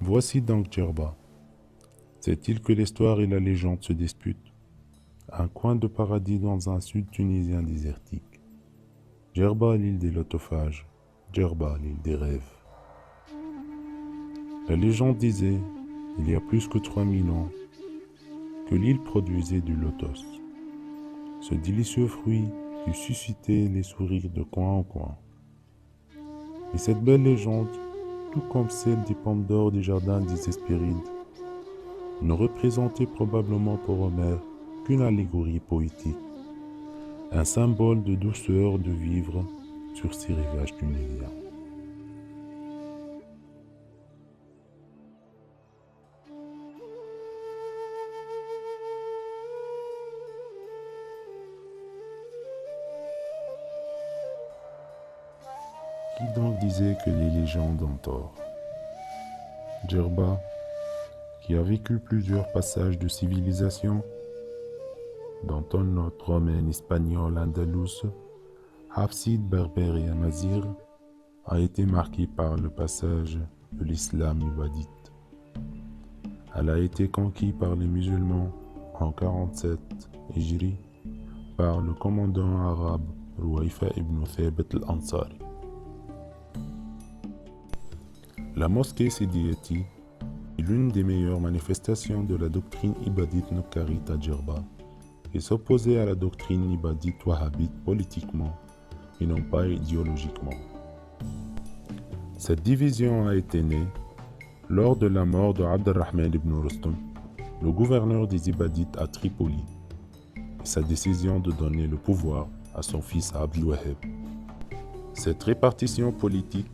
Voici donc Djerba, cette île que l'histoire et la légende se disputent, un coin de paradis dans un sud tunisien désertique. Djerba, l'île des lotophages, Djerba, l'île des rêves. La légende disait, il y a plus que 3000 ans, que l'île produisait du lotos, ce délicieux fruit qui suscitait les sourires de coin en coin. Et cette belle légende, tout comme celle des pommes d'or des jardins des Hespérides, ne représentait probablement pour Homère qu'une allégorie poétique, un symbole de douceur de vivre sur ces rivages tunisiens. Qui donc disait que les légendes ont tort? Djerba, qui a vécu plusieurs passages de civilisation, dont un autre romain espagnol andalous, Hafsid, berbère et amazigh, a été marqué par le passage de l'islam ibadite. Elle a été conquise par les musulmans en 47 Hijri par le commandant arabe Rouaifa ibn Thabit al-Ansari. La mosquée Sidiyati est l'une des meilleures manifestations de la doctrine ibadite nokkarite à Djerba et s'opposait à la doctrine ibadite wahhabite politiquement et non pas idéologiquement. Cette division a été née lors de la mort de Abdelrahman ibn Rustum, le gouverneur des Ibadites à Tripoli, et sa décision de donner le pouvoir à son fils Abdel Wahhab. Cette répartition politique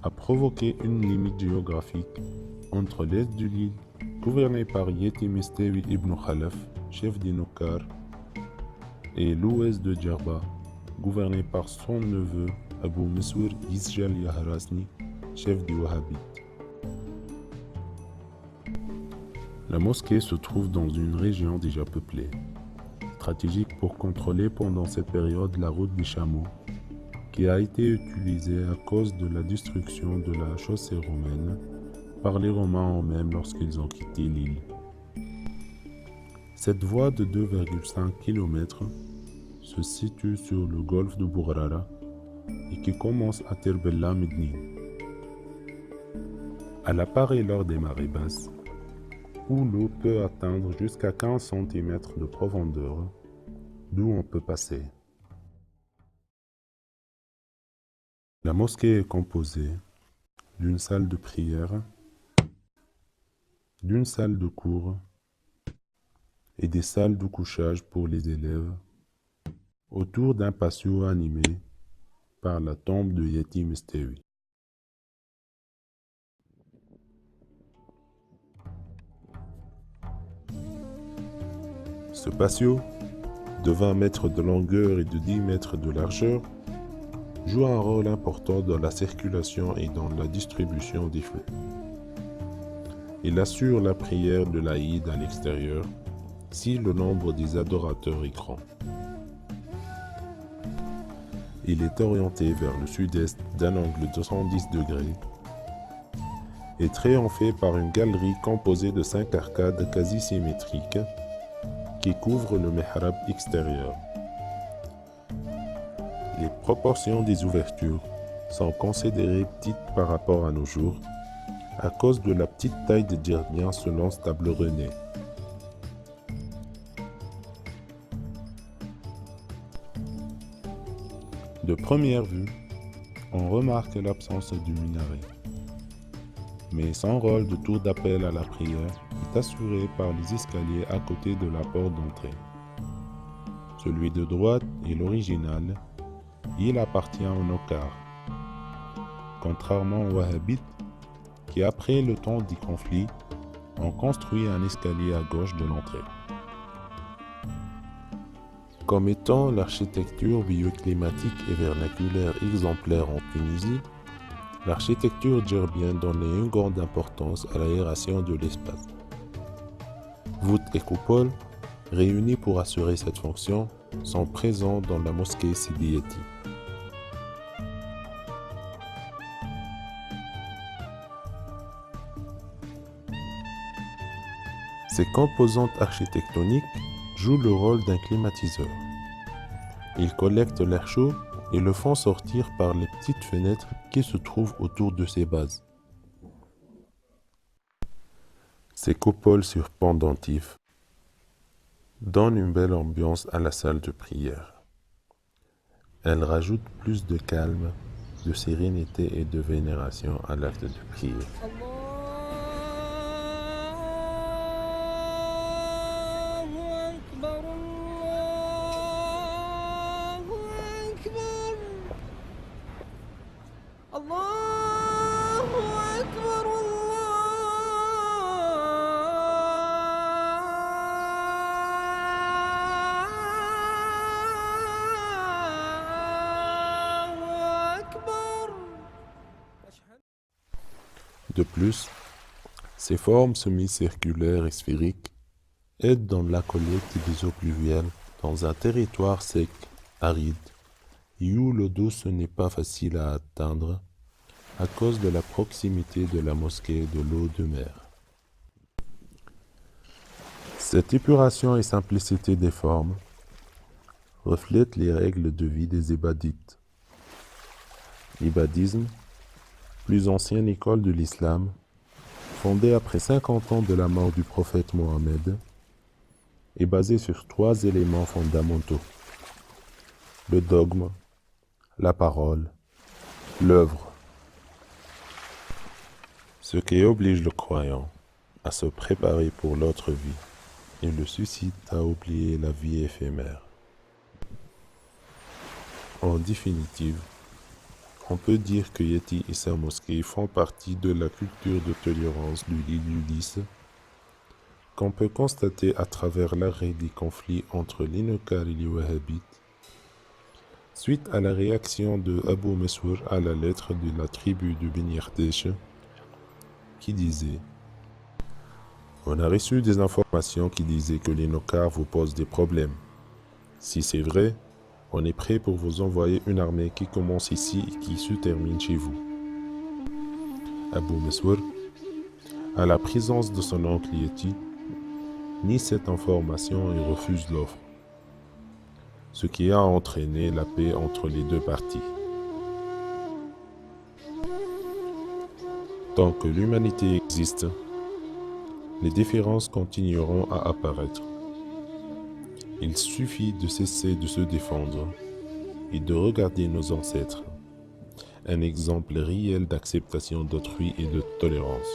a provoqué une limite géographique entre l'est de l'île, gouverné par Yetim Istawi ibn Khalaf, chef des Nokkar, et l'ouest de Djerba, gouverné par son neveu Abou Messour Yisjal Yahrasni, chef des Wahhabites. La mosquée se trouve dans une région déjà peuplée, stratégique pour contrôler pendant cette période la route des chameaux, qui a été utilisée à cause de la destruction de la chaussée romaine par les Romains eux-mêmes lorsqu'ils ont quitté l'île. Cette voie de 2,5 km se situe sur le golfe de Bourrara et qui commence à Terbella Medni. Elle apparaît lors des marées basses, où l'eau peut atteindre jusqu'à 15 cm de profondeur, d'où on peut passer. La mosquée est composée d'une salle de prière, d'une salle de cours et des salles de couchage pour les élèves, autour d'un patio animé par la tombe de Yetim Istawi. Ce patio, de 20 mètres de longueur et de 10 mètres de largeur, joue un rôle important dans la circulation et dans la distribution des flux. Il assure la prière de l'Aïd à l'extérieur si le nombre des adorateurs est grand. Il est orienté vers le sud-est d'un angle de 110 degrés et triomphé par une galerie composée de 5 arcades quasi symétriques qui couvrent le mihrab extérieur. Les proportions des ouvertures sont considérées petites par rapport à nos jours à cause de la petite taille des djerbiens selon Stable René. De première vue, on remarque l'absence du minaret, mais son rôle de tour d'appel à la prière est assuré par les escaliers à côté de la porte d'entrée. Celui de droite est l'original, il appartient aux Nokkar, contrairement aux Wahhabites qui, après le temps des conflits, ont construit un escalier à gauche de l'entrée. Comme étant l'architecture bioclimatique et vernaculaire exemplaire en Tunisie, l'architecture djerbienne donnait une grande importance à l'aération de l'espace. Voûtes et coupoles, réunies pour assurer cette fonction, sont présents dans la mosquée Sidiyati. Ces composantes architectoniques jouent le rôle d'un climatiseur. Ils collectent l'air chaud et le font sortir par les petites fenêtres qui se trouvent autour de ces bases. Ces coupoles sur pendentifs donnent une belle ambiance à la salle de prière. Elles rajoutent plus de calme, de sérénité et de vénération à l'acte de prière. De plus, ces formes semi-circulaires et sphériques aident dans la collecte des eaux pluviales dans un territoire sec, aride, et où l'eau douce n'est pas facile à atteindre à cause de la proximité de la mosquée et de l'eau de mer. Cette épuration et simplicité des formes reflètent les règles de vie des Ibadites. L'ibadisme, plus ancienne école de l'islam, fondée après 50 ans de la mort du prophète Mohammed, est basée sur 3 éléments fondamentaux: le dogme, la parole, l'œuvre. Ce qui oblige le croyant à se préparer pour l'autre vie et le suscite à oublier la vie éphémère. En définitive, on peut dire que Yeti et sa mosquée font partie de la culture de tolérance du lit du 10 qu'on peut constater à travers l'arrêt des conflits entre les Nokar et les Wahhabites, suite à la réaction de Abu Mas'our à la lettre de la tribu de Beni Yardesh, qui disait: on a reçu des informations qui disaient que les Nokar vous posent des problèmes. Si c'est vrai, on est prêt pour vous envoyer une armée qui commence ici et qui se termine chez vous. Abu Mas'our, à la présence de son oncle Yeti, nie cette information et refuse l'offre, ce qui a entraîné la paix entre les deux parties. Tant que l'humanité existe, les différences continueront à apparaître. Il suffit de cesser de se défendre et de regarder nos ancêtres, un exemple réel d'acceptation d'autrui et de tolérance.